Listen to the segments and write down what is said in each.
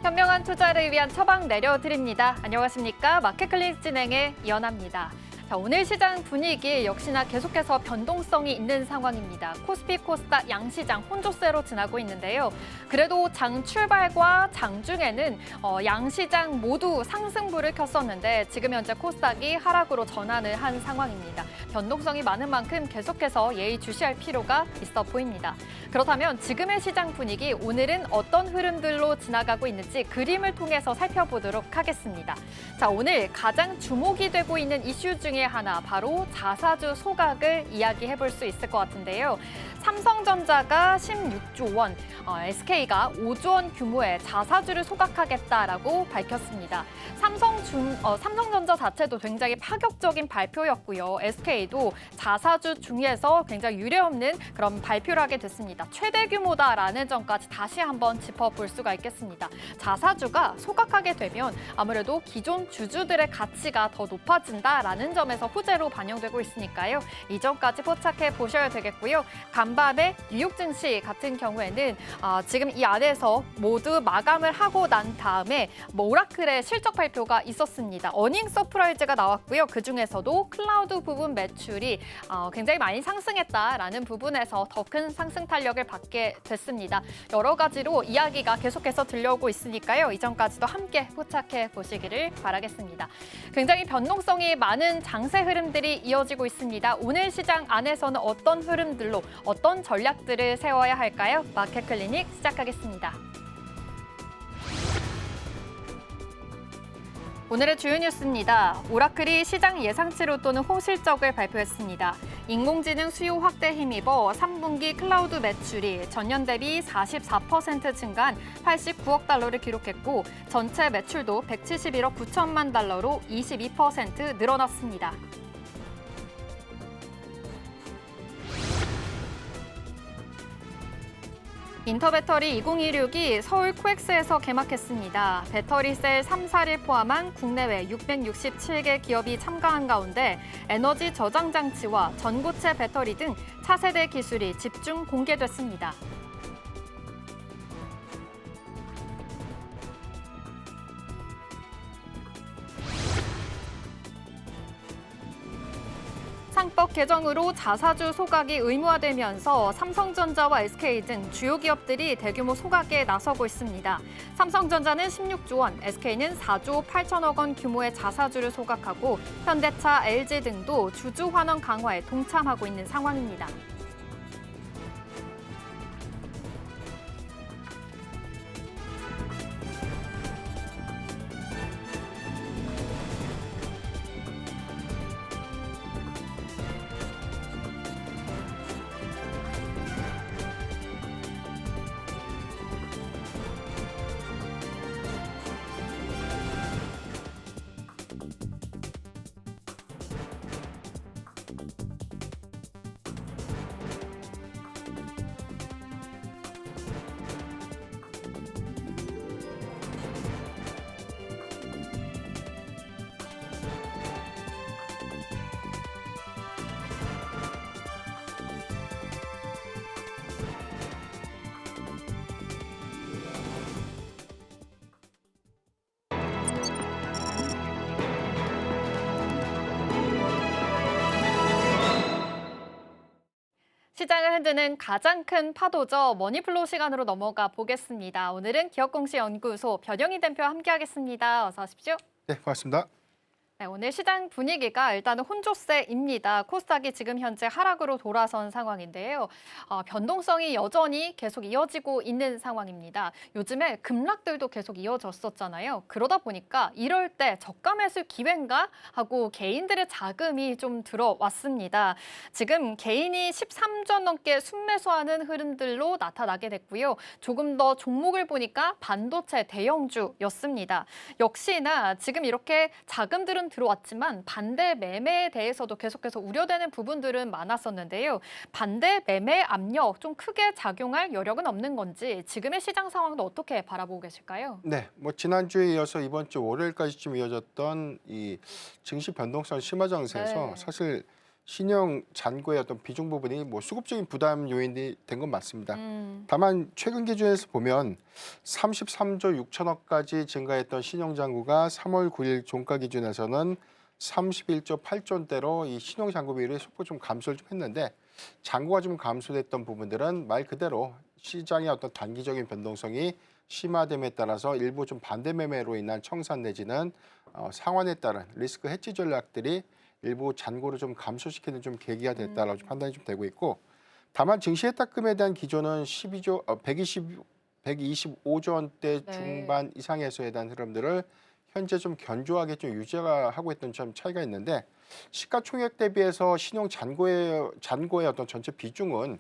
현명한 투자를 위한 처방 내려드립니다. 안녕하십니까? 마켓클릭 진행의 이연아입니다. 자, 오늘 시장 분위기 역시나 계속해서 변동성이 있는 상황입니다. 코스피, 코스닥 양시장 혼조세로 지나고 있는데요. 그래도 장 출발과 장중에는 양시장 모두 상승부를 켰었는데 지금 현재 코스닥이 하락으로 전환을 한 상황입니다. 변동성이 많은 만큼 계속해서 예의주시할 필요가 있어 보입니다. 그렇다면 지금의 시장 분위기 오늘은 어떤 흐름들로 지나가고 있는지 그림을 통해서 살펴보도록 하겠습니다. 자, 오늘 가장 주목이 되고 있는 이슈 중에 하나 바로 자사주 소각을 이야기해 볼 수 있을 것 같은데요. 삼성전자가 16조 원, SK가 5조 원 규모의 자사주를 소각하겠다라고 밝혔습니다. 삼성전자 자체도 굉장히 파격적인 발표였고요. SK도 자사주 중에서 굉장히 유례없는 그런 발표를 하게 됐습니다. 최대 규모다라는 점까지 다시 한번 짚어볼 수가 있겠습니다. 자사주가 소각하게 되면 아무래도 기존 주주들의 가치가 더 높아진다라는 점에서 호재로 반영되고 있으니까요. 이 점까지 포착해 보셔야 되겠고요. 간밤에 뉴욕 증시 같은 경우에는 지금 이 안에서 모두 마감을 하고 난 다음에 오라클의 실적 발표가 있었습니다. 어닝 서프라이즈가 나왔고요. 그중에서도 클라우드 부분 매출이 굉장히 많이 상승했다라는 부분에서 더 큰 상승 탄력을 받게 됐습니다. 여러 가지로 이야기가 계속해서 들려오고 있으니까요. 이 점까지도 함께 포착해 보시기를 바라겠습니다. 굉장히 변동성이 많은 장세 흐름들이 이어지고 있습니다. 오늘 시장 안에서는 어떤 흐름들로 어떤 전략들을 세워야 할까요? 마켓 클리닉 시작하겠습니다. 오늘의 주요 뉴스입니다. 오라클이 시장 예상치로 또는 호실적을 발표했습니다. 인공지능 수요 확대에 힘입어 3분기 클라우드 매출이 전년 대비 44% 증가한 89억 달러를 기록했고 전체 매출도 171억 9천만 달러로 22% 늘어났습니다. 인터배터리 2016이 서울 코엑스에서 개막했습니다. 배터리셀 3사를 포함한 국내외 667개 기업이 참가한 가운데 에너지 저장 장치와 전고체 배터리 등 차세대 기술이 집중 공개됐습니다. 상법 개정으로 자사주 소각이 의무화되면서 삼성전자와 SK 등 주요 기업들이 대규모 소각에 나서고 있습니다. 삼성전자는 16조 원, SK는 4조 8천억 원 규모의 자사주를 소각하고 현대차, LG 등도 주주 환원 강화에 동참하고 있는 상황입니다. 시장을 흔드는 가장 큰 파도죠. 머니플로우 시간으로 넘어가 보겠습니다. 오늘은 기업공시연구소 변영희 대표와 함께하겠습니다. 어서 오십시오. 네, 고맙습니다. 네, 오늘 시장 분위기가 일단은 혼조세입니다. 코스닥이 지금 현재 하락으로 돌아선 상황인데요. 변동성이 여전히 계속 이어지고 있는 상황입니다. 요즘에 급락들도 계속 이어졌었잖아요. 그러다 보니까 이럴 때 저가 매수 기회인가 하고 개인들의 자금이 좀 들어왔습니다. 지금 개인이 13조 넘게 순매수하는 흐름들로 나타나게 됐고요. 조금 더 종목을 보니까 반도체 대형주였습니다. 역시나 지금 이렇게 자금들은 들어왔지만 반대 매매에 대해서도 계속해서 우려되는 부분들은 많았었는데요. 반대 매매 압력 좀 크게 작용할 여력은 없는 건지 지금의 시장 상황도 어떻게 바라보고 계실까요? 네, 뭐 지난주에 이어서 이번 주 월요일까지쯤 이어졌던 이 증시 변동성 심화 장세에서 네. 사실 신용 잔고의 어떤 비중 부분이 뭐 수급적인 부담 요인이 된 건 맞습니다. 다만 최근 기준에서 보면 33조 6천억까지 증가했던 신용 잔고가 3월 9일 종가 기준에서는 31조 8조대로 이 신용 잔고 비율이 소폭 좀 감소를 좀 했는데 잔고가 좀 감소됐던 부분들은 말 그대로 시장의 어떤 단기적인 변동성이 심화됨에 따라서 일부 좀 반대 매매로 인한 청산 내지는 상환에 따른 리스크 해지 전략들이 일부 잔고를 좀 감소시키는 좀 계기가 됐다라고 판단이 좀 되고 있고, 다만 증시 해탁금에 대한 기조는 125조 원대 네. 중반 이상에서에 대한 흐름들을 현재 좀 견조하게 좀 유지하고 있던 점 차이가 있는데, 시가총액 대비해서 신용 잔고의 어떤 전체 비중은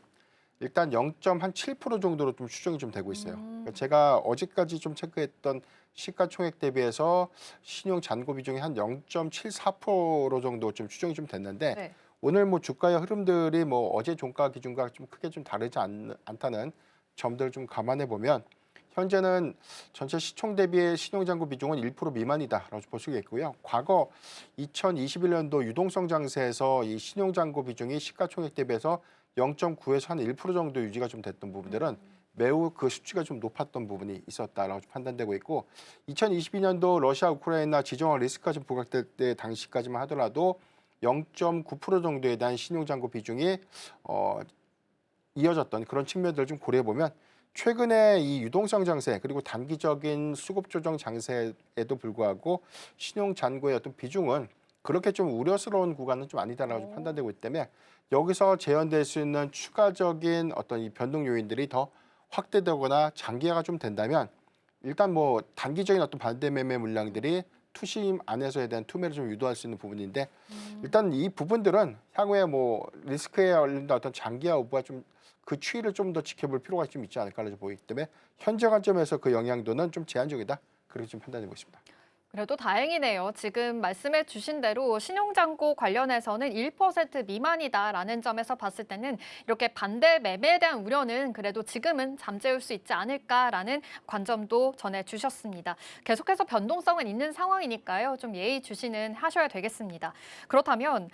일단 0.7% 정도로 좀 추정이 좀 되고 있어요. 그러니까 제가 어제까지 좀 체크했던 시가총액 대비해서 신용 잔고 비중이 한 0.74% 정도 좀 추정이 좀 됐는데, 네. 오늘 뭐 주가의 흐름들이 뭐 어제 종가 기준과 좀 크게 좀 다르지 않다는 점들을 좀 감안해 보면 현재는 전체 시총 대비의 신용잔고 비중은 1% 미만이다라고 볼 수가 있고요. 과거 2021년도 유동성 장세에서 이 신용잔고 비중이 시가총액 대비해서 0.9에서 한 1% 정도 유지가 좀 됐던 부분들은 매우 그 수치가 좀 높았던 부분이 있었다라고 판단되고 있고, 2022년도 러시아 우크라이나 지정학 리스크가 좀 부각될 때 당시까지만 하더라도 0.9% 정도에 대한 신용잔고 비중이 이어졌던 그런 측면들을 좀 고려해 보면 최근에 이 유동성 장세 그리고 단기적인 수급 조정 장세에도 불구하고 신용 잔고의 어떤 비중은 그렇게 좀 우려스러운 구간은 좀 아니다라고 판단되고 있기 때문에 여기서 재현될 수 있는 추가적인 어떤 이 변동 요인들이 더 확대되거나 장기화가 좀 된다면 일단 뭐 단기적인 어떤 반대 매매 물량들이 투심 안에서에 대한 투매를 좀 유도할 수 있는 부분인데, 일단 이 부분들은 향후에 뭐 리스크에 걸린다 어떤 장기화 여부가 좀 그 추이를 좀 더 지켜볼 필요가 좀 있지 않을까라고 보이기 때문에 현재 관점에서 그 영향도는 좀 제한적이다, 그렇게 좀 판단되고 있습니다. 그래도 다행이네요. 지금 말씀해 주신 대로 신용잔고 관련해서는 1% 미만이다라는 점에서 봤을 때는 이렇게 반대 매매에 대한 우려는 그래도 지금은 잠재울 수 있지 않을까라는 관점도 전해주셨습니다. 계속해서 변동성은 있는 상황이니까요. 좀 예의주시는 하셔야 되겠습니다. 그렇다면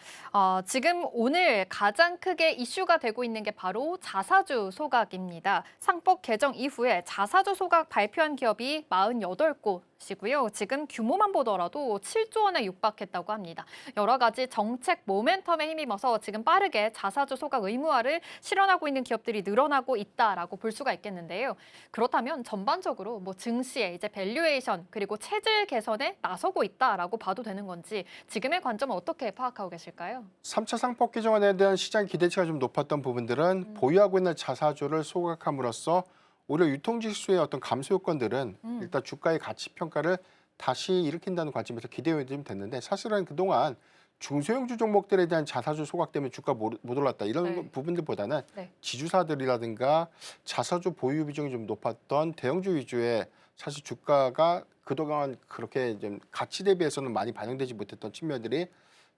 지금 오늘 가장 크게 이슈가 되고 있는 게 바로 자사주 소각입니다. 상법 개정 이후에 자사주 소각 발표한 기업이 48곳. 이고요. 지금 규모만 보더라도 7조 원에 육박했다고 합니다. 여러 가지 정책 모멘텀에 힘입어서 지금 빠르게 자사주 소각 의무화를 실현하고 있는 기업들이 늘어나고 있다라고 볼 수가 있겠는데요. 그렇다면 전반적으로 뭐 증시의 이제 밸류에이션 그리고 체질 개선에 나서고 있다라고 봐도 되는 건지 지금의 관점은 어떻게 파악하고 계실까요? 3차 상법 개정안에 대한 시장 기대치가 좀 높았던 부분들은 보유하고 있는 자사주를 소각함으로써 오히려 유통지수의 어떤 감소 요건들은 일단 주가의 가치 평가를 다시 일으킨다는 관점에서 기대가 좀 됐는데, 사실은 그동안 중소형주 종목들에 대한 자사주 소각 때문에 주가 못 올랐다 이런 네. 부분들보다는 네. 지주사들이라든가 자사주 보유 비중이 좀 높았던 대형주 위주의 사실 주가가 그동안 그렇게 좀 가치 대비해서는 많이 반영되지 못했던 측면들이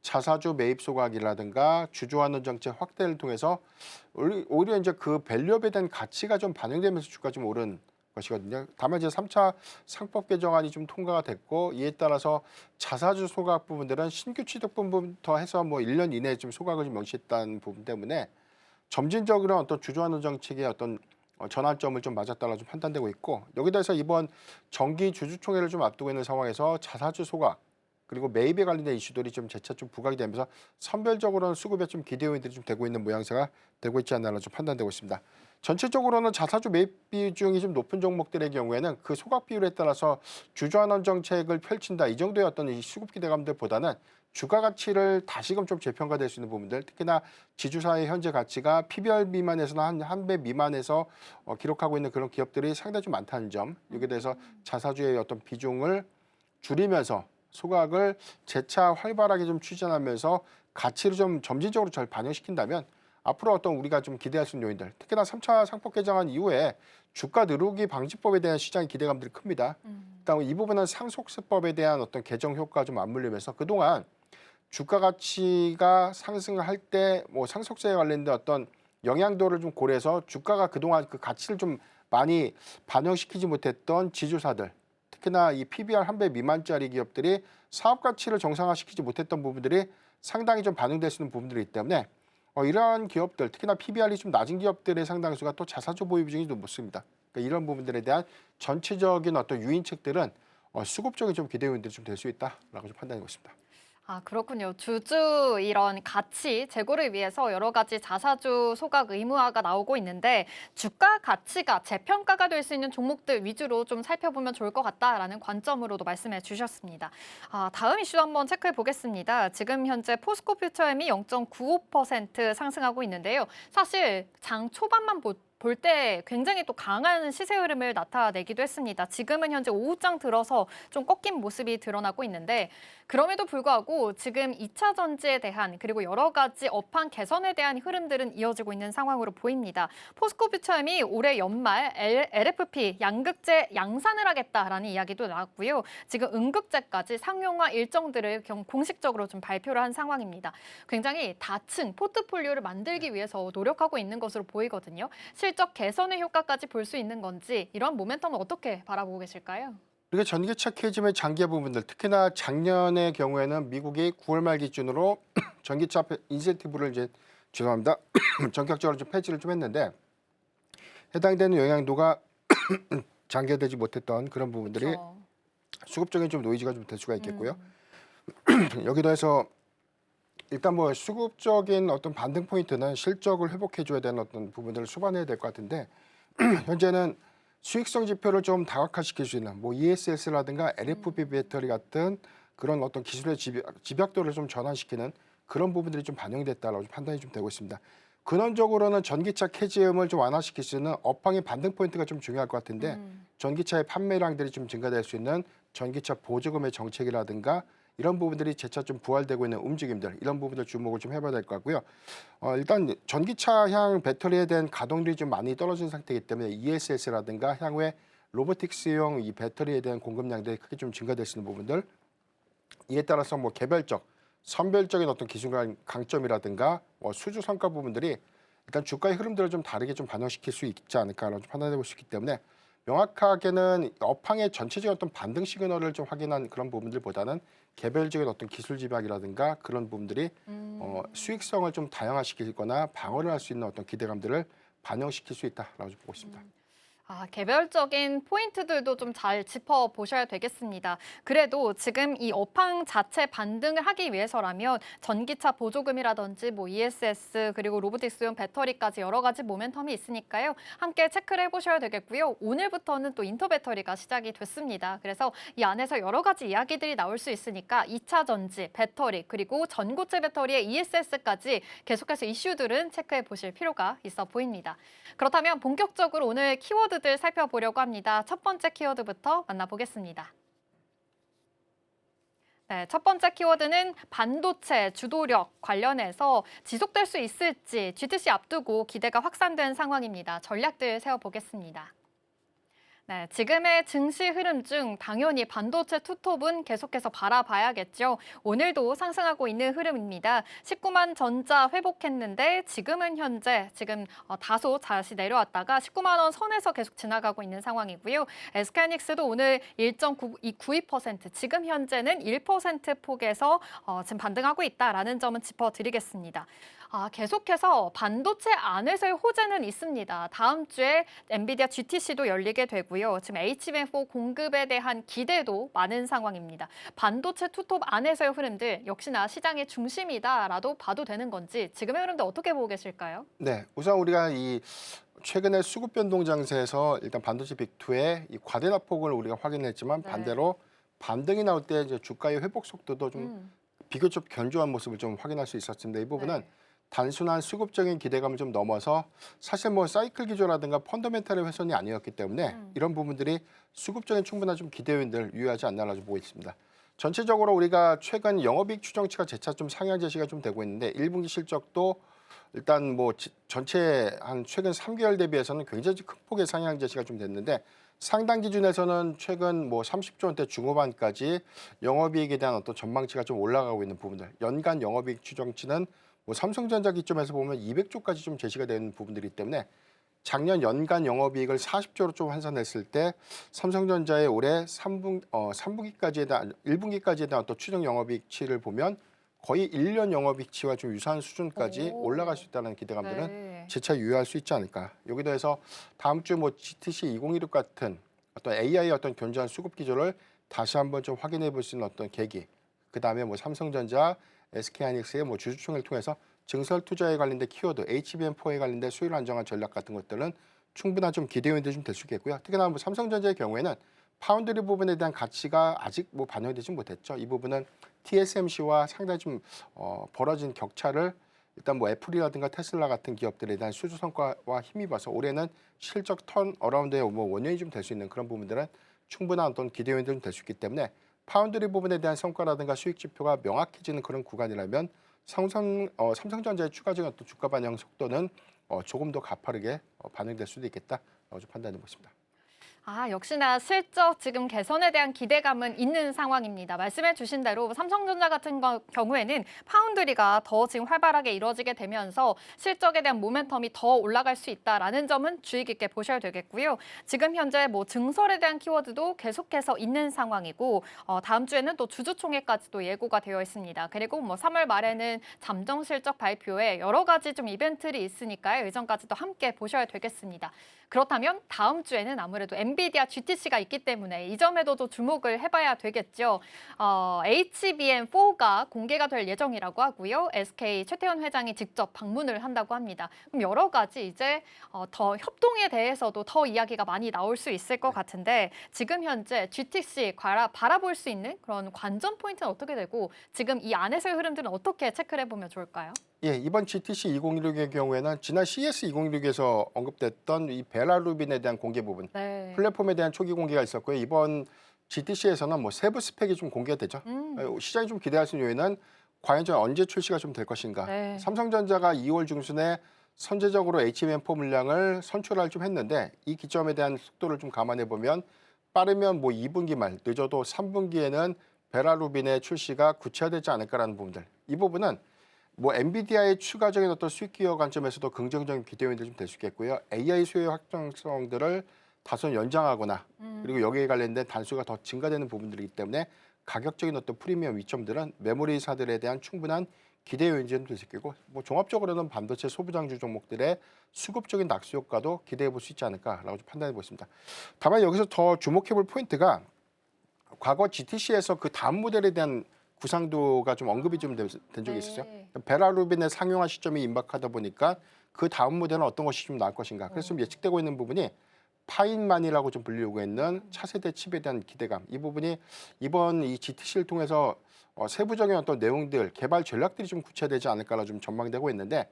자사주 매입 소각이라든가 주주환원 정책 확대를 통해서 오히려 이제 그 밸류업에 대한 가치가 좀 반영되면서 주가 좀 오른 것이거든요. 다만 이제 3차 상법 개정안이 좀 통과가 됐고, 이에 따라서 자사주 소각 부분들은 신규 취득 부분부터 해서 뭐 1년 이내에 좀 소각을 좀 명시했다는 부분 때문에 점진적으로 어떤 주주환원 정책의 어떤 전환점을 좀 맞았다고 좀 판단되고 있고, 여기다 해서 이번 정기 주주총회를 좀 앞두고 있는 상황에서 자사주 소각 그리고 매입에 관련된 이슈들이 좀 재차 좀 부각이 되면서 선별적으로는 수급에 좀 기대 요인들이 좀 되고 있는 모양새가 되고 있지 않나는 좀 판단되고 있습니다. 전체적으로는 자사주 매입 비중이 좀 높은 종목들의 경우에는 그 소각 비율에 따라서 주주환원 정책을 펼친다 이 정도의 어떤 이 수급 기대감들보다는 주가 가치를 다시금 좀 재평가될 수 있는 부분들, 특히나 지주사의 현재 가치가 PBR 미만에서는 한 배 미만에서 기록하고 있는 그런 기업들이 상당히 좀 많다는 점, 여기에 대해서 자사주의 어떤 비중을 줄이면서 소각을 재차 활발하게 좀 추진하면서 가치를 좀 점진적으로 잘 반영시킨다면 앞으로 어떤 우리가 좀 기대할 수 있는 요인들, 특히나 3차 상법 개정안 이후에 주가 누르기 방지법에 대한 시장의 기대감들이 큽니다. 일단 이 부분은 상속세법에 대한 어떤 개정 효과가 좀 맞물리면서 그동안 주가 가치가 상승할 때 뭐 상속세에 관련된 어떤 영향도를 좀 고려해서 주가가 그동안 그 가치를 좀 많이 반영시키지 못했던 지주사들, 특히나 이 PBR 1배 미만짜리 기업들이 사업 가치를 정상화시키지 못했던 부분들이 상당히 좀 반영될 수 있는 부분들이 있기 때문에 이러한 기업들, 특히나 PBR이 좀 낮은 기업들의 상당수가 또 자사주 보유 비중이 좀 높습니다. 그러니까 이런 부분들에 대한 전체적인 어떤 유인책들은 수급적인 좀 기대 요인들이 좀 될 수 있다라고 좀 판단하고 있습니다. 아, 그렇군요. 주주 이런 가치 제고를 위해서 여러 가지 자사주 소각 의무화가 나오고 있는데 주가 가치가 재평가가 될 수 있는 종목들 위주로 좀 살펴보면 좋을 것 같다라는 관점으로도 말씀해 주셨습니다. 아, 다음 이슈 한번 체크해 보겠습니다. 지금 현재 포스코 퓨처엠이 0.95% 상승하고 있는데요. 사실 장 초반만 볼 때 굉장히 또 강한 시세 흐름을 나타내기도 했습니다. 지금은 현재 오후장 들어서 좀 꺾인 모습이 드러나고 있는데 그럼에도 불구하고 지금 2차 전지에 대한 그리고 여러 가지 업황 개선에 대한 흐름들은 이어지고 있는 상황으로 보입니다. 포스코 퓨처엠이 올해 연말 LFP 양극재 양산을 하겠다라는 이야기도 나왔고요. 지금 음극재까지 상용화 일정들을 공식적으로 좀 발표를 한 상황입니다. 굉장히 다층 포트폴리오를 만들기 위해서 노력하고 있는 것으로 보이거든요. 실적 개선의 효과까지 볼 수 있는 건지 이런 모멘텀을 어떻게 바라보고 계실까요? 그리고 전기차 캐즘의 장기 부분들, 특히나 작년의 경우에는 미국이 9월 말 기준으로 전기차 인센티브를 이제 죄송합니다. 전격적으로 좀 폐지를 좀 했는데 해당되는 영향도가 장기화되지 못했던 그런 부분들이 그렇죠. 수급적인 좀 노이즈가 좀 될 수가 있겠고요. 여기도 해서 일단 뭐 수급적인 어떤 반등 포인트는 실적을 회복해 줘야 되는 어떤 부분들을 수반해야 될 것 같은데 현재는 수익성 지표를 좀 다각화시킬 수 있는 뭐 ESS라든가 LFP 배터리 같은 그런 어떤 기술의 집약도를 좀 전환시키는 그런 부분들이 좀 반영됐다라고 판단이 좀 되고 있습니다. 근원적으로는 전기차 캐즘을 좀 완화시킬 수 있는 업황의 반등 포인트가 좀 중요할 것 같은데 전기차의 판매량들이 좀 증가될 수 있는 전기차 보조금의 정책이라든가 이런 부분들이 재차 좀 부활되고 있는 움직임들 이런 부분들 주목을 좀 해봐야 될 것 같고요. 일단 전기차향 배터리에 대한 가동률이 좀 많이 떨어진 상태이기 때문에 ESS라든가 향후에 로보틱스용 이 배터리에 대한 공급량들이 크게 좀 증가될 수 있는 부분들 이에 따라서 뭐 개별적, 선별적인 어떤 기술 강점이라든가 수주 성과 부분들이 일단 주가의 흐름들을 좀 다르게 좀 반영시킬 수 있지 않을까라고 판단해 볼 수 있기 때문에 명확하게는 업황의 전체적인 어떤 반등 시그널을 좀 확인한 그런 부분들보다는 개별적인 어떤 기술 집약이라든가 그런 부분들이 수익성을 좀 다양화시키거나 방어를 할 수 있는 어떤 기대감들을 반영시킬 수 있다라고 보고 있습니다. 아, 개별적인 포인트들도 좀 잘 짚어보셔야 되겠습니다. 그래도 지금 이 업황 자체 반등을 하기 위해서라면 전기차 보조금이라든지 뭐 ESS 그리고 로보틱스용 배터리까지 여러 가지 모멘텀이 있으니까요. 함께 체크를 해보셔야 되겠고요. 오늘부터는 또 인터배터리가 시작이 됐습니다. 그래서 이 안에서 여러 가지 이야기들이 나올 수 있으니까 2차 전지, 배터리 그리고 전고체 배터리의 ESS까지 계속해서 이슈들은 체크해 보실 필요가 있어 보입니다. 그렇다면 본격적으로 오늘 키워드들 살펴보려고 합니다. 첫 번째 키워드부터 만나보겠습니다. 네, 첫 번째 키워드는 반도체 주도력 관련해서 지속될 수 있을지 GTC 앞두고 기대가 확산된 상황입니다. 전략들 세워보겠습니다. 네, 지금의 증시 흐름 중 당연히 반도체 투톱은 계속해서 바라봐야겠죠. 오늘도 상승하고 있는 흐름입니다. 19만 전자 회복했는데 지금은 현재 다소 다시 내려왔다가 19만 원 선에서 계속 지나가고 있는 상황이고요. SK하이닉스도 오늘 1.92%, 지금 현재는 1% 폭에서 지금 반등하고 있다라는 점은 짚어드리겠습니다. 계속해서 반도체 안에서의 호재는 있습니다. 다음 주에 엔비디아 GTC도 열리게 되고요. 지금 HBM4 공급에 대한 기대도 많은 상황입니다. 반도체 투톱 안에서의 흐름들 역시나 시장의 중심이다라도 봐도 되는 건지 지금의 흐름도 어떻게 보고 계실까요? 네, 우선 우리가 이 최근에 수급 변동 장세에서 일단 반도체 빅2의 이 과대납폭을 우리가 확인했지만 네. 반대로 반등이 나올 때 이제 주가의 회복 속도도 좀 비교적 견조한 모습을 좀 확인할 수 있었습니다. 이 부분은 네. 단순한 수급적인 기대감을 좀 넘어서 사실 뭐 사이클 기조라든가 펀더멘탈의 훼손이 아니었기 때문에 이런 부분들이 수급적인 충분한 좀 기대 요인들을 유의하지 않나라고 보고 있습니다. 전체적으로 우리가 최근 영업이익 추정치가 재차 좀 상향 제시가 좀 되고 있는데 1분기 실적도 일단 뭐 전체 한 최근 3개월 대비해서는 굉장히 큰 폭의 상향 제시가 좀 됐는데 상당 기준에서는 최근 뭐 30조 원대 중후반까지 영업이익에 대한 어떤 전망치가 좀 올라가고 있는 부분들. 연간 영업이익 추정치는 뭐 삼성전자 기점에서 보면 200조까지 좀 제시가 되는 부분들이기 때문에 작년 연간 영업이익을 40조로 좀 환산했을 때 삼성전자의 올해 3분기까지에 대한 1분기까지에 대한 어떤 추정 영업이익치를 보면 거의 1년 영업이익치와 좀 유사한 수준까지 오. 올라갈 수 있다는 기대감들은 네. 재차 유효할 수 있지 않을까. 여기 더해서 다음 주 뭐 GTC 2016 같은 어떤 AI 어떤 견조한 수급 기조를 다시 한번 좀 확인해 볼 수 있는 어떤 계기. 그다음에 뭐 삼성전자, SK하이닉스의 뭐 주주총회를 통해서 증설 투자에 관련된 키워드, HBM4에 관련된 수요를 안정한 전략 같은 것들은 충분한 좀 기대 요인들이 좀 될 수 있겠고요. 특히나 뭐 삼성전자의 경우에는 파운드리 부분에 대한 가치가 아직 뭐 반영되지 못했죠. 이 부분은 TSMC와 상당히 좀 벌어진 격차를 일단 뭐 애플이라든가 테슬라 같은 기업들에 대한 수주 성과와 힘입어서 올해는 실적 턴 어라운드의 뭐 원인이 좀 될 수 있는 그런 부분들은 충분한 어떤 기대 요인들은 될 수 있기 때문에 파운드리 부분에 대한 성과라든가 수익 지표가 명확해지는 그런 구간이라면 삼성전자의 추가적인 어떤 주가 반영 속도는 조금 더 가파르게 반영될 수도 있겠다라고 좀 판단해 보겠습니다. 역시나 실적 지금 개선에 대한 기대감은 있는 상황입니다. 말씀해 주신 대로 삼성전자 같은 경우에는 파운드리가 더 지금 활발하게 이루어지게 되면서 실적에 대한 모멘텀이 더 올라갈 수 있다라는 점은 주의 깊게 보셔야 되겠고요. 지금 현재 뭐 증설에 대한 키워드도 계속해서 있는 상황이고 다음 주에는 또 주주총회까지도 예고가 되어 있습니다. 그리고 뭐 3월 말에는 잠정 실적 발표에 여러 가지 좀 이벤트들이 있으니까요. 일정까지도 함께 보셔야 되겠습니다. 그렇다면 다음 주에는 아무래도 엔비디아 GTC가 있기 때문에 이 점에도 또 주목을 해봐야 되겠죠. HBM4가 공개가 될 예정이라고 하고요. SK 최태원 회장이 직접 방문을 한다고 합니다. 그럼 여러 가지 이제 더 협동에 대해서도 더 이야기가 많이 나올 수 있을 것 같은데 지금 현재 GTC 바라볼 수 있는 그런 관전 포인트는 어떻게 되고 지금 이 안에서의 흐름들은 어떻게 체크를 해보면 좋을까요? 예, 이번 GTC 2016의 경우에는 지난 CES 2016에서 언급됐던 이 벨라루빈에 대한 공개 부분, 네. 플랫폼에 대한 초기 공개가 있었고요. 이번 GTC에서는 뭐 세부 스펙이 좀 공개가 되죠. 시장이 좀 기대할 수 있는 요인은 과연 좀 언제 출시가 좀 될 것인가. 네. 삼성전자가 2월 중순에 선제적으로 HBM4 물량을 선출을 좀 했는데 이 기점에 대한 속도를 좀 감안해 보면 빠르면 뭐 2분기 말, 늦어도 3분기에는 벨라루빈의 출시가 구체화되지 않을까라는 부분들. 이 부분은 뭐 엔비디아의 추가적인 어떤 수익 기여 관점에서도 긍정적인 기대 요인들이 좀 될 수 있겠고요. AI 수요의 확장성들을 다소 연장하거나 그리고 여기에 관련된 단수가 더 증가되는 부분들이기 때문에 가격적인 어떤 프리미엄 위점들은 메모리사들에 대한 충분한 기대 요인이 될 수 있겠고 뭐 종합적으로는 반도체 소부장주 종목들의 수급적인 낙수 효과도 기대해 볼 수 있지 않을까라고 좀 판단해 보겠습니다. 다만 여기서 더 주목해 볼 포인트가 과거 GTC에서 그 다음 모델에 대한 구상도가 좀 언급이 좀 된 적이 있었죠. 벨라루빈의 상용화 시점이 임박하다 보니까 그 다음 모델은 어떤 것이 좀 나을 것인가. 그래서 좀 예측되고 있는 부분이 파인만이라고 좀 불리고 있는 차세대 칩에 대한 기대감. 이 부분이 이번 이 GTC를 통해서 세부적인 어떤 내용들, 개발 전략들이 좀 구체되지 않을까라 좀 전망되고 있는데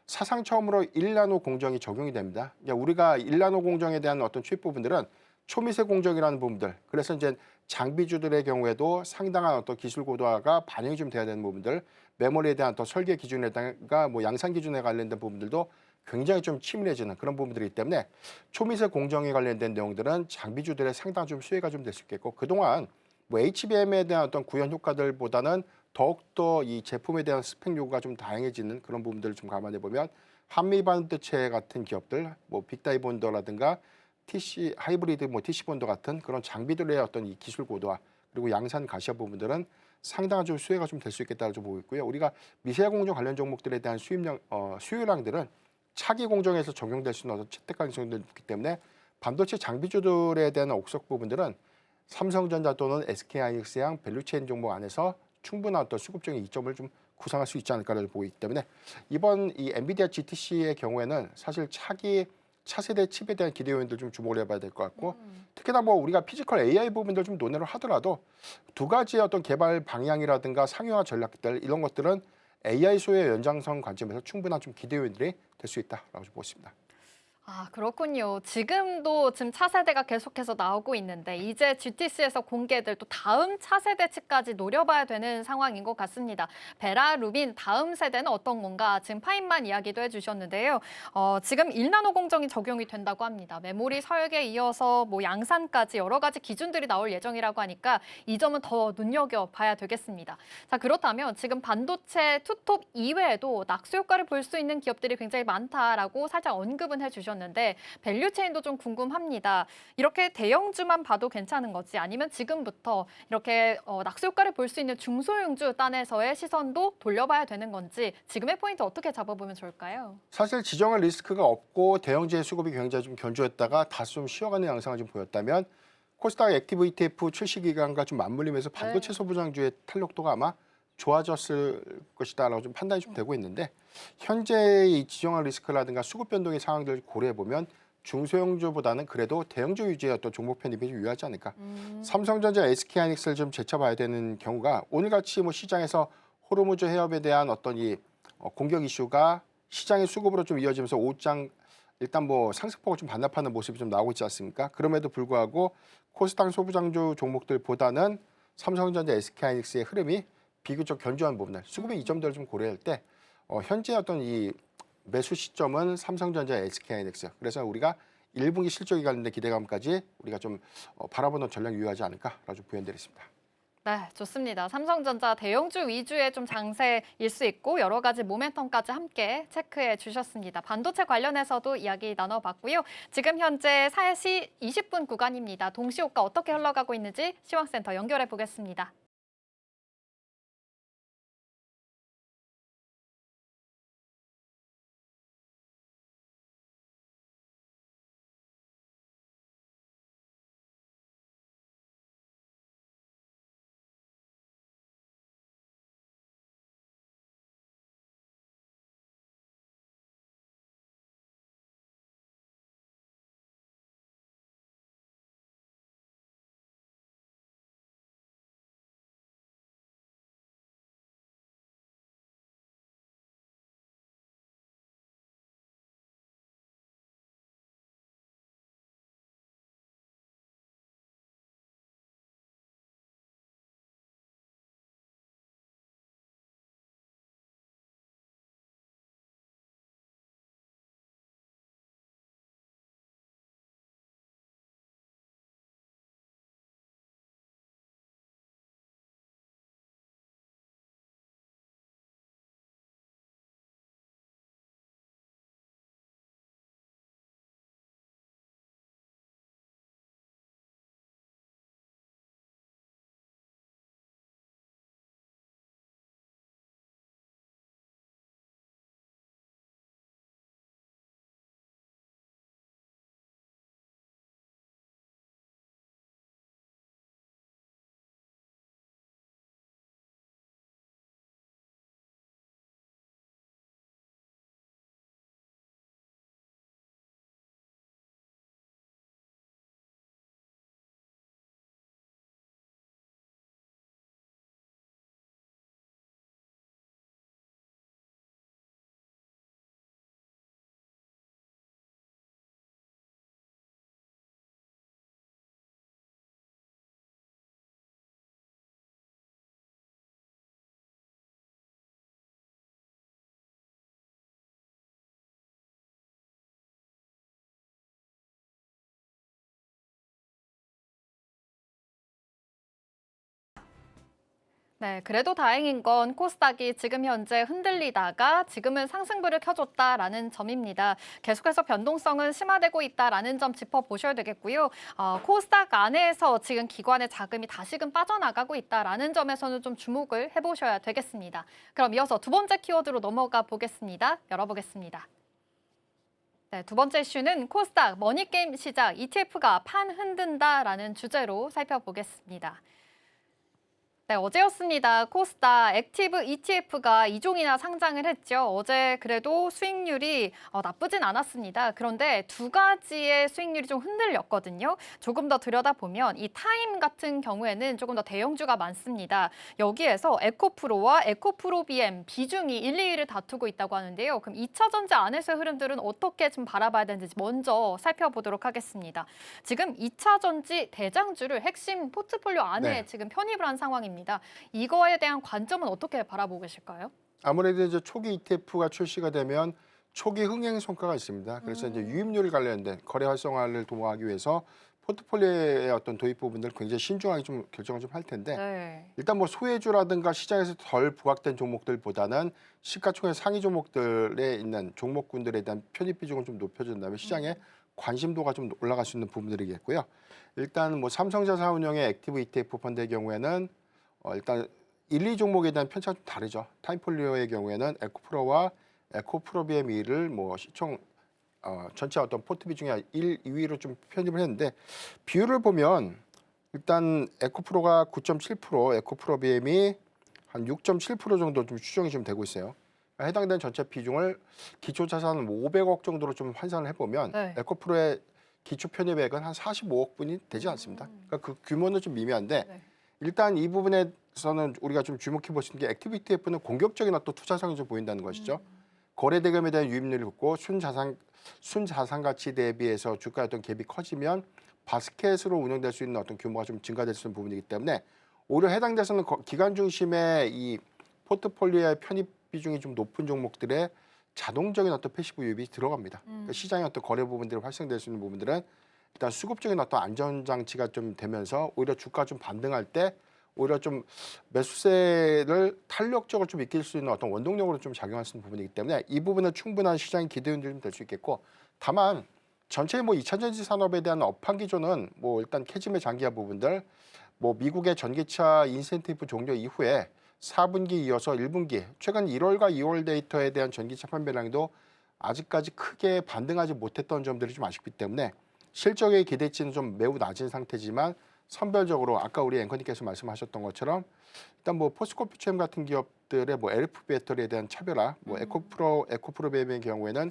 사상 처음으로 1나노 공정이 적용이 됩니다. 그러니까 우리가 1나노 공정에 대한 어떤 칩 부분들은 초미세 공정이라는 부분들. 그래서 이제 장비주들의 경우에도 상당한 어떤 기술 고도화가 반영이 좀 돼야 되는 부분들, 메모리에 대한 또 설계 기준에다가 뭐 양산 기준에 관련된 부분들도 굉장히 좀 치밀해지는 그런 부분들이기 때문에 초미세 공정에 관련된 내용들은 장비주들의 상당한 좀 수혜가 좀 될 수 있겠고 그동안 뭐 HBM에 대한 어떤 구현 효과들보다는 더욱더 이 제품에 대한 스펙 요구가 좀 다양해지는 그런 부분들을 좀 감안해 보면 한미 반도체 같은 기업들, 뭐 빅다이 본더라든가 TC 하이브리드 뭐 TC 본더 같은 그런 장비들의 어떤 이 기술 고도화 그리고 양산 가시화 부분들은 상당한 좀 수혜가 좀 될 수 있겠다고 좀 보고 있고요. 우리가 미세 공정 관련 종목들에 대한 수요량들은 차기 공정에서 적용될 수 있는 채택 가능성이 있기 때문에 반도체 장비주들에 대한 옥석 부분들은 삼성전자 또는 SK하이닉스양 밸류체인 종목 안에서 충분한 어떤 수급적인 이점을 좀 구상할 수 있지 않을까라고 보기 때문에 이번 이 엔비디아 GTC의 경우에는 사실 차세대 칩에 대한 기대 요인들 좀 주목을 해봐야 될 것 같고 특히나 뭐 우리가 피지컬 AI 부분들 좀 논의를 하더라도 두 가지의 어떤 개발 방향이라든가 상용화 전략들 이런 것들은 AI 소의 연장선 관점에서 충분한 좀 기대 요인들이 될 수 있다라고 보고 있습니다. 아, 그렇군요. 지금 차세대가 계속해서 나오고 있는데 이제 GTC에서 공개될 또 다음 차세대치까지 노려봐야 되는 상황인 것 같습니다. 베라 루빈 다음 세대는 어떤 건가? 지금 파인만 이야기도 해주셨는데요. 지금 1나노 공정이 적용이 된다고 합니다. 메모리 설계에 이어서 뭐 양산까지 여러 가지 기준들이 나올 예정이라고 하니까 이 점은 더 눈여겨봐야 되겠습니다. 자, 그렇다면 지금 반도체 투톱 이외에도 낙수 효과를 볼 수 있는 기업들이 굉장히 많다라고 살짝 언급은 해주셨는데 밸류체인도 좀 궁금합니다. 이렇게 대형주만 봐도 괜찮은 거지 아니면 지금부터 이렇게 낙수 효과를 볼 수 있는 중소형주 딴에서의 시선도 돌려봐야 되는 건지 지금의 포인트 어떻게 잡아보면 좋을까요? 사실 지정할 리스크가 없고 대형주의 수급이 굉장히 좀 견조했다가 다소 좀 쉬어가는 양상을 좀 보였다면 코스닥 액티브 ETF 출시 기간과 좀 맞물리면서 반도체 소부장주의 탄력도가 아마 좋아졌을 것이다라고 좀 판단이 좀 되고 있는데 현재의 지정할 리스크라든가 수급 변동의 상황들을 고려해 보면 중소형주보다는 그래도 대형주 위주의 어떤 종목 편입이 좀 유효하지 않을까. 삼성전자, SK하이닉스를 좀 제쳐봐야 되는 경우가 오늘같이 뭐 시장에서 호르무즈 해협에 대한 어떤 이 공격 이슈가 시장의 수급으로 좀 이어지면서 오장 일단 뭐 상승폭을 좀 반납하는 모습이 좀 나오고 있지 않습니까? 그럼에도 불구하고 코스닥 소부장주 종목들보다는 삼성전자, SK하이닉스의 흐름이 비교적 견조한 부분들, 수급의 이점들을 좀 고려할 때 현재 어떤 이 매수 시점은 삼성전자, SK하이닉스. 그래서 우리가 1분기 실적이 관련된 기대감까지 우리가 좀 바라보는 전략이 유효하지 않을까라고 좀 부연드리겠습니다. 네, 좋습니다. 삼성전자 대형주 위주의 좀 장세일 수 있고 여러 가지 모멘텀까지 함께 체크해 주셨습니다. 반도체 관련해서도 이야기 나눠봤고요. 지금 현재 4시 20분 구간입니다. 동시호가 어떻게 흘러가고 있는지 시황센터 연결해 보겠습니다. 네, 그래도 다행인 건 코스닥이 지금 현재 흔들리다가 지금은 상승불을 켜줬다라는 점입니다. 계속해서 변동성은 심화되고 있다라는 점 짚어보셔야 되겠고요. 코스닥 안에서 지금 기관의 자금이 다시금 빠져나가고 있다라는 점에서는 좀 주목을 해보셔야 되겠습니다. 그럼 이어서 두 번째 키워드로 넘어가 보겠습니다. 열어보겠습니다. 네, 두 번째 이슈는 코스닥 머니게임 시작 ETF가 판 흔든다라는 주제로 살펴보겠습니다. 네, 어제였습니다. 코스닥 액티브 ETF가 2종이나 상장을 했죠. 어제 그래도 수익률이 나쁘진 않았습니다. 그런데 두 가지의 수익률이 좀 흔들렸거든요. 조금 더 들여다보면 이 타임 같은 경우에는 조금 더 대형주가 많습니다. 여기에서 에코프로와 에코프로비엠 비중이 1, 2위를 다투고 있다고 하는데요. 그럼 2차 전지 안에서의 흐름들은 어떻게 좀 바라봐야 되는지 먼저 살펴보도록 하겠습니다. 지금 2차 전지 대장주를 핵심 포트폴리오 안에 네. 지금 편입을 한 상황입니다. 이거에 대한 관점은 어떻게 바라보고 계실까요? 아무래도 이제 초기 ETF가 출시가 되면 초기 흥행 성과가 있습니다. 그래서 이제 유입률 관련된 거래 활성화를 도모하기 위해서 포트폴리오의 어떤 도입 부분들 굉장히 신중하게 좀 결정을 좀 할 텐데 네. 일단 뭐 소외주라든가 시장에서 덜 부각된 종목들보다는 시가총액 상위 종목들에 있는 종목군들에 대한 편입 비중을 좀 높여준다면 시장에 관심도가 좀 올라갈 수 있는 부분들이겠고요. 일단 뭐 삼성자산운용의 액티브 ETF 펀드의 경우에는 일단 1, 2종목에 대한 편차가 좀 다르죠. 타임폴리오의 경우에는 에코프로와 에코프로비엠2를 뭐 시총 전체 어떤 포트 비중의 1, 2위로 좀 편입을 했는데 비율을 보면 일단 에코프로가 9.7%, 에코프로비엠이 한 6.7% 정도 좀 추정이 좀 되고 있어요. 그러니까 해당되는 전체 비중을 기초자산 500억 정도로 좀 환산을 해보면 네. 에코프로의 기초 편입액은 한 45억 분이 되지 않습니다. 그러니까 그 규모는 좀 미미한데 네. 일단 이 부분에서는 우리가 좀 주목해 볼 수 있는 게 액티브 ETF는 공격적인 어떤 투자성이 좀 보인다는 것이죠. 거래 대금에 대한 유입률이 높고 순자산 가치 대비해서 주가의 어떤 갭이 커지면 바스켓으로 운영될 수 있는 어떤 규모가 좀 증가될 수 있는 부분이기 때문에 오히려 해당돼서는 기관 중심의 이 포트폴리오의 편입 비중이 좀 높은 종목들의 자동적인 어떤 패시브 유입이 들어갑니다. 그러니까 시장의 어떤 거래 부분들이 활성될 수 있는 부분들은 일단 수급적인 어떤 안전 장치가 좀 되면서 오히려 주가 좀 반등할 때 오히려 좀 매수세를 탄력적으로 좀 이끌 수 있는 어떤 원동력으로 좀 작용할 수 있는 부분이기 때문에 이 부분은 충분한 시장의 기대요인들이 좀 될 수 있겠고 다만 전체 뭐 2차 전지 산업에 대한 업황 기조는 뭐 일단 캐즘의 장기화 부분들 뭐 미국의 전기차 인센티브 종료 이후에 4분기 이어서 1분기 최근 1월과 2월 데이터에 대한 전기차 판매량도 아직까지 크게 반등하지 못했던 점들이 좀 아쉽기 때문에 실적의 기대치는 좀 매우 낮은 상태지만 선별적으로 아까 우리 앵커님께서 말씀하셨던 것처럼 일단 뭐 포스코피처엠 같은 기업들의 뭐 LFP 배터리에 대한 차별화, 뭐 에코프로비엠의 경우에는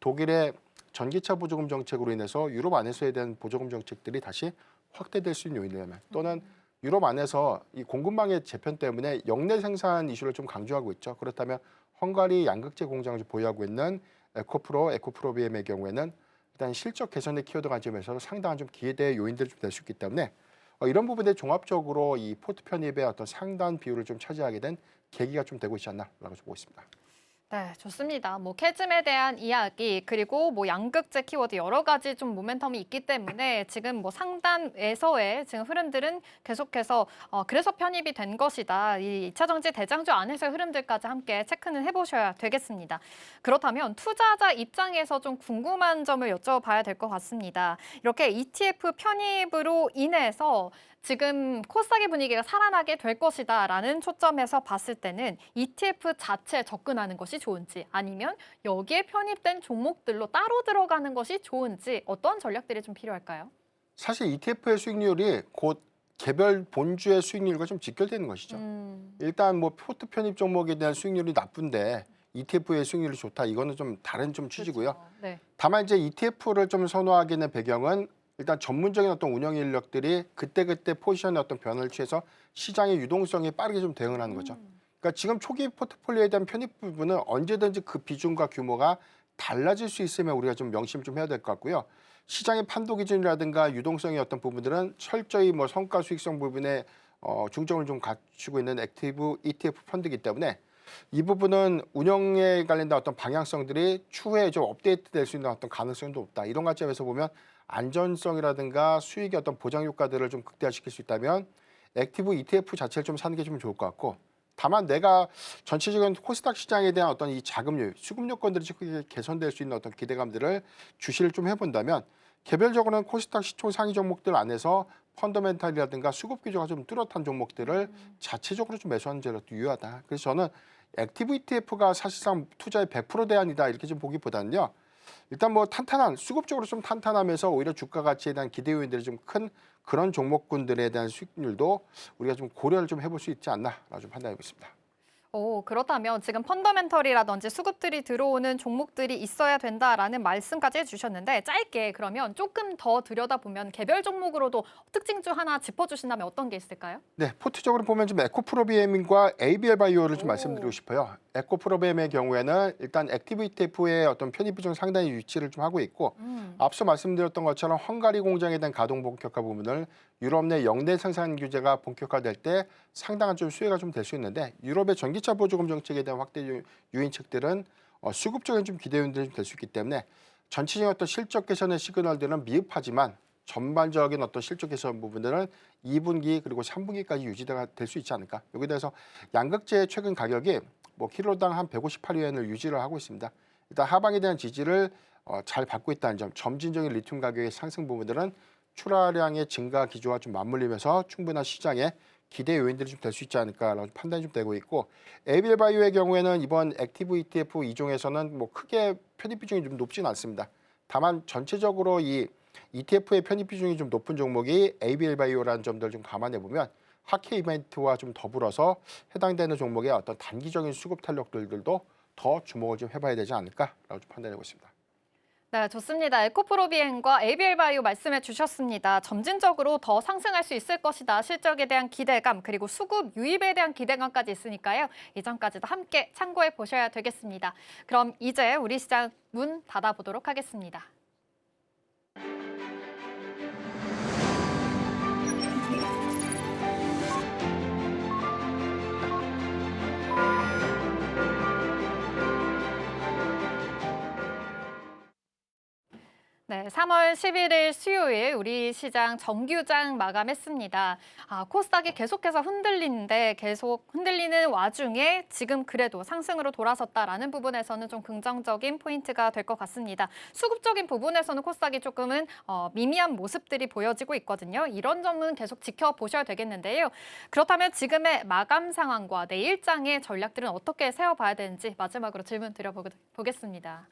독일의 전기차 보조금 정책으로 인해서 유럽 안에서에 대한 보조금 정책들이 다시 확대될 수 있는 요인이라면 또는 유럽 안에서 이 공급망의 재편 때문에 역내 생산 이슈를 좀 강조하고 있죠. 그렇다면 헝가리 양극재 공장을 보유하고 있는 에코프로비엠의 경우에는 일단 실적 개선의 키워드 관점에서 상당한 좀 기대의 요인들이 좀 될 수 있기 때문에 이런 부분에 종합적으로 이 포트 편입의 어떤 상당 비율을 좀 차지하게 된 계기가 좀 되고 있지 않나라고 보고 있습니다. 네, 좋습니다. 뭐 캐즘에 대한 이야기 그리고 뭐 양극재 키워드 여러 가지 좀 모멘텀이 있기 때문에 지금 뭐 상단에서의 지금 흐름들은 계속해서 그래서 편입이 된 것이다. 이 2차 정지 대장주 안에서의 흐름들까지 함께 체크는 해보셔야 되겠습니다. 그렇다면 투자자 입장에서 좀 궁금한 점을 여쭤봐야 될 것 같습니다. 이렇게 ETF 편입으로 인해서 지금 코스닥의 분위기가 살아나게 될 것이다라는 초점에서 봤을 때는 ETF 자체에 접근하는 것이 좋은지 아니면 여기에 편입된 종목들로 따로 들어가는 것이 좋은지 어떤 전략들이 좀 필요할까요? 사실 ETF의 수익률이 곧 개별 본주의 수익률과 좀 직결되는 것이죠. 일단 뭐 포트 편입 종목에 대한 수익률이 나쁜데 ETF의 수익률이 좋다. 이거는 좀 다른 좀 취지고요. 그렇죠. 네. 다만 이제 ETF를 좀 선호하게 된 배경은 일단 전문적인 어떤 운영 인력들이 그때그때 포지션의 어떤 변화를 취해서 시장의 유동성에 빠르게 좀 대응을 하는 거죠. 그러니까 지금 초기 포트폴리오에 대한 편입 부분은 언제든지 그 비중과 규모가 달라질 수 있으면 우리가 좀 명심 좀 해야 될 것 같고요. 시장의 판도 기준이라든가 유동성의 어떤 부분들은 철저히 뭐 성과 수익성 부분에 중점을 좀 갖추고 있는 액티브 ETF 펀드이기 때문에 이 부분은 운영에 관련된 어떤 방향성들이 추후에 좀 업데이트 될 수 있는 어떤 가능성도 없다. 이런 관점에서 보면 안전성이라든가 수익의 어떤 보장 효과들을 좀 극대화시킬 수 있다면 액티브 ETF 자체를 좀 사는 게 좀 좋을 것 같고 다만 내가 전체적인 코스닥 시장에 대한 어떤 이 자금률, 수급 요건들이 좀 개선될 수 있는 어떤 기대감들을 주시를 좀 해본다면 개별적으로는 코스닥 시총 상위 종목들 안에서 펀더멘탈이라든가 수급 기조가 좀 뚜렷한 종목들을 자체적으로 좀 매수하는 전략도 유효하다. 그래서 저는 액티브 ETF가 사실상 투자의 100% 대안이다 이렇게 좀 보기보다는요. 일단 뭐 탄탄한 수급적으로 좀 탄탄하면서 오히려 주가 가치에 대한 기대 요인들이 좀 큰 그런 종목군들에 대한 수익률도 우리가 좀 고려를 좀 해볼 수 있지 않나라고 좀 판단하고 있습니다. 오, 그렇다면 지금 펀더멘털이라든지 수급들이 들어오는 종목들이 있어야 된다라는 말씀까지 해주셨는데 짧게 그러면 조금 더 들여다보면 개별 종목으로도 특징 중 하나 짚어주신다면 어떤 게 있을까요? 네, 포트적으로 보면 좀 에코프로비엠과 ABL 바이오를 좀 오. 말씀드리고 싶어요. 에코프로비엠의 경우에는 일단 액티브 ETF의 어떤 편입 비중 상당히 유치를 좀 하고 있고 앞서 말씀드렸던 것처럼 헝가리 공장에 대한 가동 본격화 부분을 유럽 내 영내 생산 규제가 본격화될 때 상당한 좀 수혜가 좀 될 수 있는데 유럽의 전기차 보조금 정책에 대한 확대 유인책들은 수급적인 좀 기대 요인들이 좀 될 수 있기 때문에 전체적인 어떤 실적 개선의 시그널들은 미흡하지만 전반적인 어떤 실적 개선 부분들은 2분기 그리고 3분기까지 유지가 될 수 있지 않을까. 여기에 대해서 양극재의 최근 가격이 뭐 킬로당 한 158위엔을 유지를 하고 있습니다. 일단 하방에 대한 지지를 잘 받고 있다는 점, 점진적인 리튬 가격의 상승 부분들은 출하량의 증가 기조와 좀 맞물리면서 충분한 시장의 기대 요인들이 좀 될 수 있지 않을까라고 판단이 좀 되고 있고 에이빌 바이오의 경우에는 이번 액티브 ETF 2종에서는 뭐 크게 편입 비중이 좀 높지는 않습니다. 다만 전체적으로 이 ETF의 편입 비중이 좀 높은 종목이 ABL 바이오라는 점들을 좀 감안해 보면 하계 이벤트와 좀 더불어서 해당되는 종목의 어떤 단기적인 수급 탄력들도 더 주목을 좀 해봐야 되지 않을까라고 좀 판단하고 있습니다. 네, 좋습니다. 에코프로비엔과 ABL 바이오 말씀해 주셨습니다. 점진적으로 더 상승할 수 있을 것이다. 실적에 대한 기대감 그리고 수급 유입에 대한 기대감까지 있으니까요. 이 점까지도 함께 참고해 보셔야 되겠습니다. 그럼 이제 우리 시장 문 닫아보도록 하겠습니다. 네, 3월 11일 수요일 우리 시장 정규장 마감했습니다. 코스닥이 계속해서 흔들리는데 계속 흔들리는 와중에 지금 그래도 상승으로 돌아섰다라는 부분에서는 좀 긍정적인 포인트가 될 것 같습니다. 수급적인 부분에서는 코스닥이 조금은 미미한 모습들이 보여지고 있거든요. 이런 점은 계속 지켜보셔야 되겠는데요. 그렇다면 지금의 마감 상황과 내일장의 전략들은 어떻게 세워봐야 되는지 마지막으로 질문 드려보겠습니다.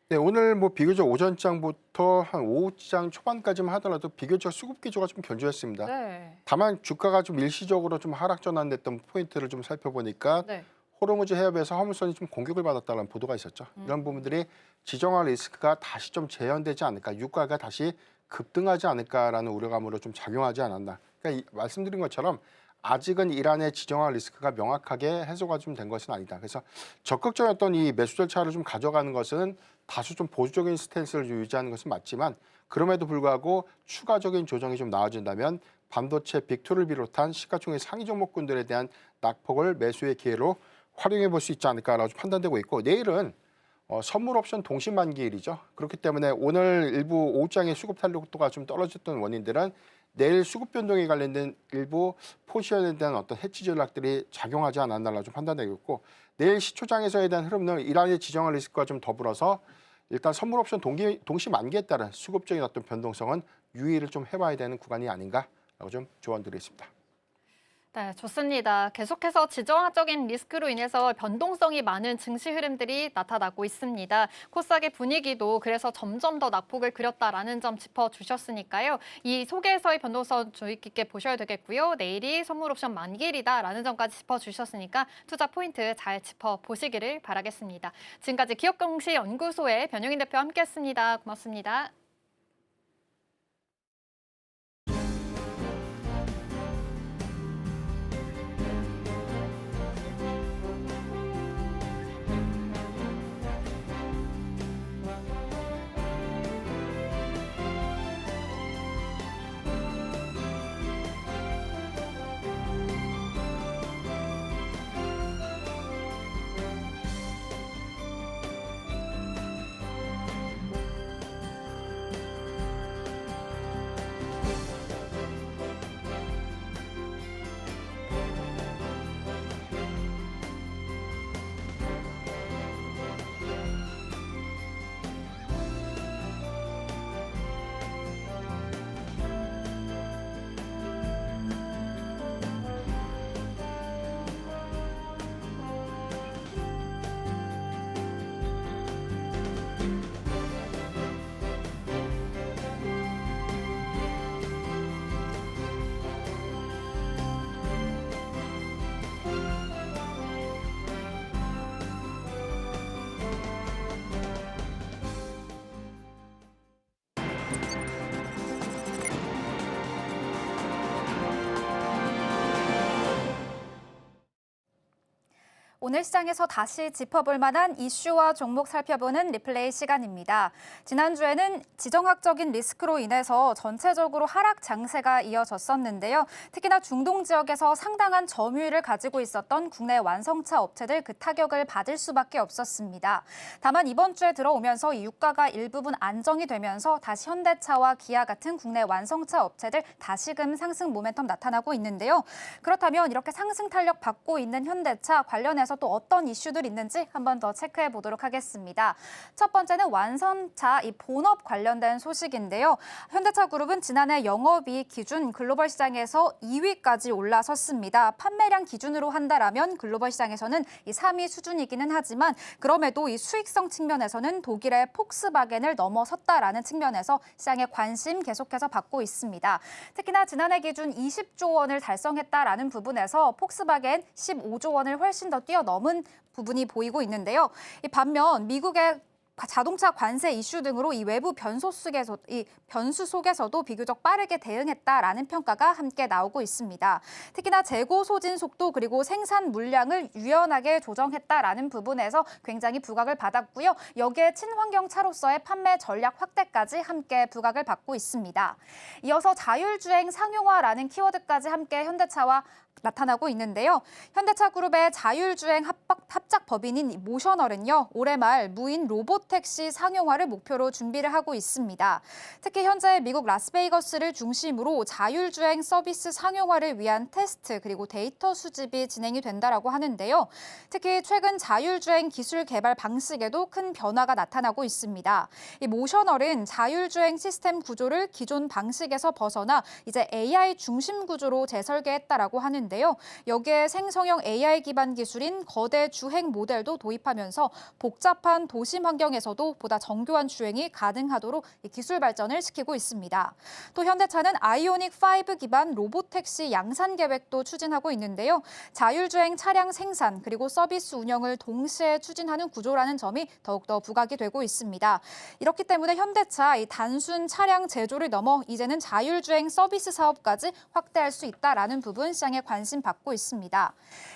네, 오늘 뭐 비교적 오전장부터 한 오후장 초반까지만 하더라도 비교적 수급 기조가 좀 견조했습니다. 네. 다만 주가가 좀 일시적으로 좀 하락 전환됐던 포인트를 좀 살펴보니까 네. 호르무즈 해협에서 화물선이 좀 공격을 받았다는 보도가 있었죠. 이런 부분들이 지정화 리스크가 다시 좀 재현되지 않을까, 유가가 다시 급등하지 않을까라는 우려감으로 좀 작용하지 않았나. 그러니까 말씀드린 것처럼 아직은 이란의 지정화 리스크가 명확하게 해소가 좀 된 것은 아니다. 그래서 적극적인 어떤 이 매수 절차를 좀 가져가는 것은 다소 좀 보수적인 스탠스를 유지하는 것은 맞지만 그럼에도 불구하고 추가적인 조정이 좀 나와진다면 반도체 빅2를 비롯한 시가총액 상위 종목군들에 대한 낙폭을 매수의 기회로 활용해 볼 수 있지 않을까라고 판단되고 있고 내일은 선물 옵션 동시 만기일이죠. 그렇기 때문에 오늘 일부 오후장의 수급 탄력도가 좀 떨어졌던 원인들은 내일 수급 변동에 관련된 일부 포지션에 대한 어떤 해치 전략들이 작용하지 않았나라고 좀 판단되고 있고 내일 시초장에서에 대한 흐름은 이란의 지정화 리스크와 좀 더불어서 일단 선물 옵션 동시 만기에 따른 수급적인 어떤 변동성은 유의를 좀 해봐야 되는 구간이 아닌가라고 좀 조언드리겠습니다. 네, 좋습니다. 계속해서 지정학적인 리스크로 인해서 변동성이 많은 증시 흐름들이 나타나고 있습니다. 코스닥의 분위기도 그래서 점점 더 낙폭을 그렸다라는 점 짚어주셨으니까요. 이 속에서의 변동성 주의 깊게 보셔야 되겠고요. 내일이 선물 옵션 만기일이다라는 점까지 짚어주셨으니까 투자 포인트 잘 짚어보시기를 바라겠습니다. 지금까지 기업경시연구소의 변용인 대표와 함께했습니다. 고맙습니다. 오늘 시장에서 다시 짚어볼 만한 이슈와 종목 살펴보는 리플레이 시간입니다. 지난주에는 지정학적인 리스크로 인해서 전체적으로 하락 장세가 이어졌었는데요. 특히나 중동 지역에서 상당한 점유율을 가지고 있었던 국내 완성차 업체들 그 타격을 받을 수밖에 없었습니다. 다만 이번 주에 들어오면서 이 유가가 일부분 안정이 되면서 다시 현대차와 기아 같은 국내 완성차 업체들 다시금 상승 모멘텀 나타나고 있는데요. 그렇다면 이렇게 상승 탄력 받고 있는 현대차 관련해서 또 어떤 이슈들 있는지 한 번 더 체크해 보도록 하겠습니다. 첫 번째는 완성차 이 본업 관련된 소식인데요. 현대차 그룹은 지난해 영업이익 기준 글로벌 시장에서 2위까지 올라섰습니다. 판매량 기준으로 한다라면 글로벌 시장에서는 이 3위 수준이기는 하지만 그럼에도 이 수익성 측면에서는 독일의 폭스바겐을 넘어섰다라는 측면에서 시장의 관심 계속해서 받고 있습니다. 특히나 지난해 기준 20조 원을 달성했다라는 부분에서 폭스바겐 15조 원을 훨씬 더 뛰어넘은 부분이 보이고 있는데요. 이 반면 미국의 자동차 관세 이슈 등으로 이 외부 변수 속에서도 비교적 빠르게 대응했다라는 평가가 함께 나오고 있습니다. 특히나 재고 소진 속도 그리고 생산 물량을 유연하게 조정했다라는 부분에서 굉장히 부각을 받았고요. 여기에 친환경 차로서의 판매 전략 확대까지 함께 부각을 받고 있습니다. 이어서 자율주행 상용화라는 키워드까지 함께 현대차와 나타나고 있는데요. 현대차 그룹의 자율주행 합작 법인인 모셔널은요, 올해 말 무인 로보택시 상용화를 목표로 준비를 하고 있습니다. 특히 현재 미국 라스베이거스를 중심으로 자율주행 서비스 상용화를 위한 테스트 그리고 데이터 수집이 진행이 된다라고 하는데요. 특히 최근 자율주행 기술 개발 방식에도 큰 변화가 나타나고 있습니다. 이 모셔널은 자율주행 시스템 구조를 기존 방식에서 벗어나 이제 AI 중심 구조로 재설계했다라고 하는데요. 여기에 생성형 AI 기반 기술인 거대 주행 모델도 도입하면서 복잡한 도심 환경에서도 보다 정교한 주행이 가능하도록 기술 발전을 시키고 있습니다. 또 현대차는 아이오닉 5 기반 로보택시 양산 계획도 추진하고 있는데요. 자율주행 차량 생산 그리고 서비스 운영을 동시에 추진하는 구조라는 점이 더욱더 부각이 되고 있습니다. 이렇기 때문에 현대차 이 단순 차량 제조를 넘어 이제는 자율주행 서비스 사업까지 확대할 수 있다라는 부분 시장에 관심 받고 있습니다.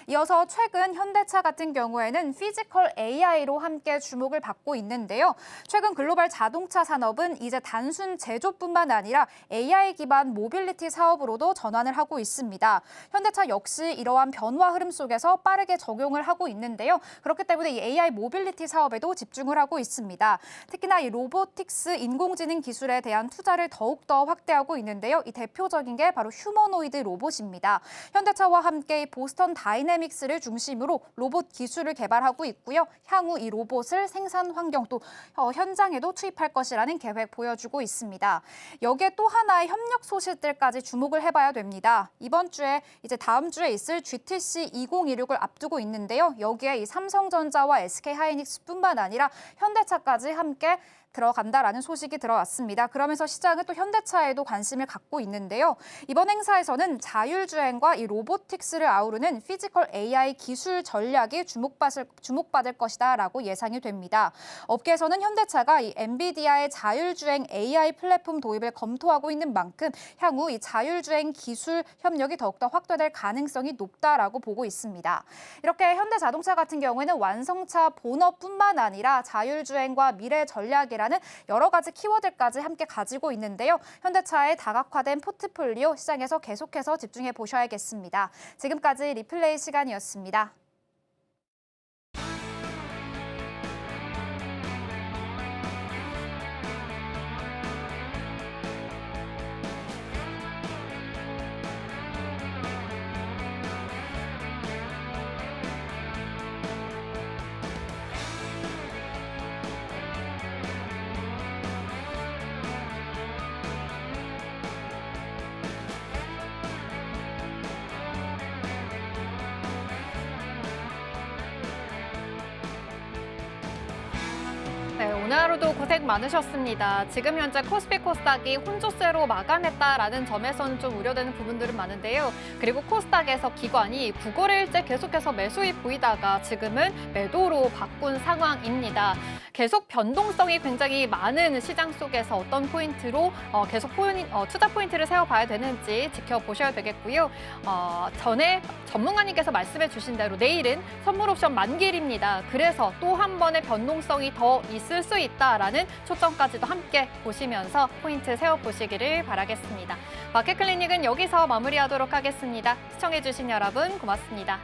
이어서 최근 현대차 같은 경우에는 피지컬 AI로 함께 주목을 받고 있는데요. 최근 글로벌 자동차 산업은 이제 단순 제조뿐만 아니라 AI 기반 모빌리티 사업으로도 전환을 하고 있습니다. 현대차 역시 이러한 변화 흐름 속에서 빠르게 적용을 하고 있는데요. 그렇기 때문에 이 AI 모빌리티 사업에도 집중을 하고 있습니다. 특히나 이 로보틱스 인공지능 기술에 대한 투자를 더욱더 확대하고 있는데요. 이 대표적인 게 바로 휴머노이드 로봇입니다. 현대차와 함께 보스턴 다이내믹스를 중심으로 로봇 기술을 개발하고 있고요. 향후 이 로봇을 생산 환경 또 현장에도 투입할 것이라는 계획 보여주고 있습니다. 여기에 또 하나의 협력 소식들까지 주목을 해봐야 됩니다. 이번 주에 이제 다음 주에 있을 GTC 2026을 앞두고 있는데요. 여기에 이 삼성전자와 SK하이닉스뿐만 아니라 현대차까지 함께 들어간다라는 소식이 들어왔습니다. 그러면서 시장은 또 현대차에도 관심을 갖고 있는데요. 이번 행사에서는 자율주행과 이 로보틱스를 아우르는 피지컬 AI 기술 전략이 주목받을 것이다라고 예상이 됩니다. 업계에서는 현대차가 이 엔비디아의 자율주행 AI 플랫폼 도입을 검토하고 있는 만큼 향후 이 자율주행 기술 협력이 더욱더 확대될 가능성이 높다라고 보고 있습니다. 이렇게 현대자동차 같은 경우에는 완성차 본업뿐만 아니라 자율주행과 미래 전략이라는 여러 가지 키워드까지 함께 가지고 있는데요. 현대차의 다각화된 포트폴리오 시장에서 계속해서 집중해 보셔야겠습니다. 지금까지 리플레이 시간이었습니다. 네, 오늘 하루도 고생 많으셨습니다. 지금 현재 코스피 코스닥이 혼조세로 마감했다라는 점에서는 좀 우려되는 부분들은 많은데요. 그리고 코스닥에서 기관이 9거래일째 계속해서 매수입 보이다가 지금은 매도로 바꾼 상황입니다. 계속 변동성이 굉장히 많은 시장 속에서 어떤 포인트로 계속 투자 포인트를 세워봐야 되는지 지켜보셔야 되겠고요. 전에 전문가님께서 말씀해 주신 대로 내일은 선물 옵션 만기일입니다. 그래서 또 한 번의 변동성이 더 있을 수 있다라는 초점까지도 함께 보시면서 포인트 세워보시기를 바라겠습니다. 마켓클리닉은 여기서 마무리하도록 하겠습니다. 시청해주신 여러분 고맙습니다.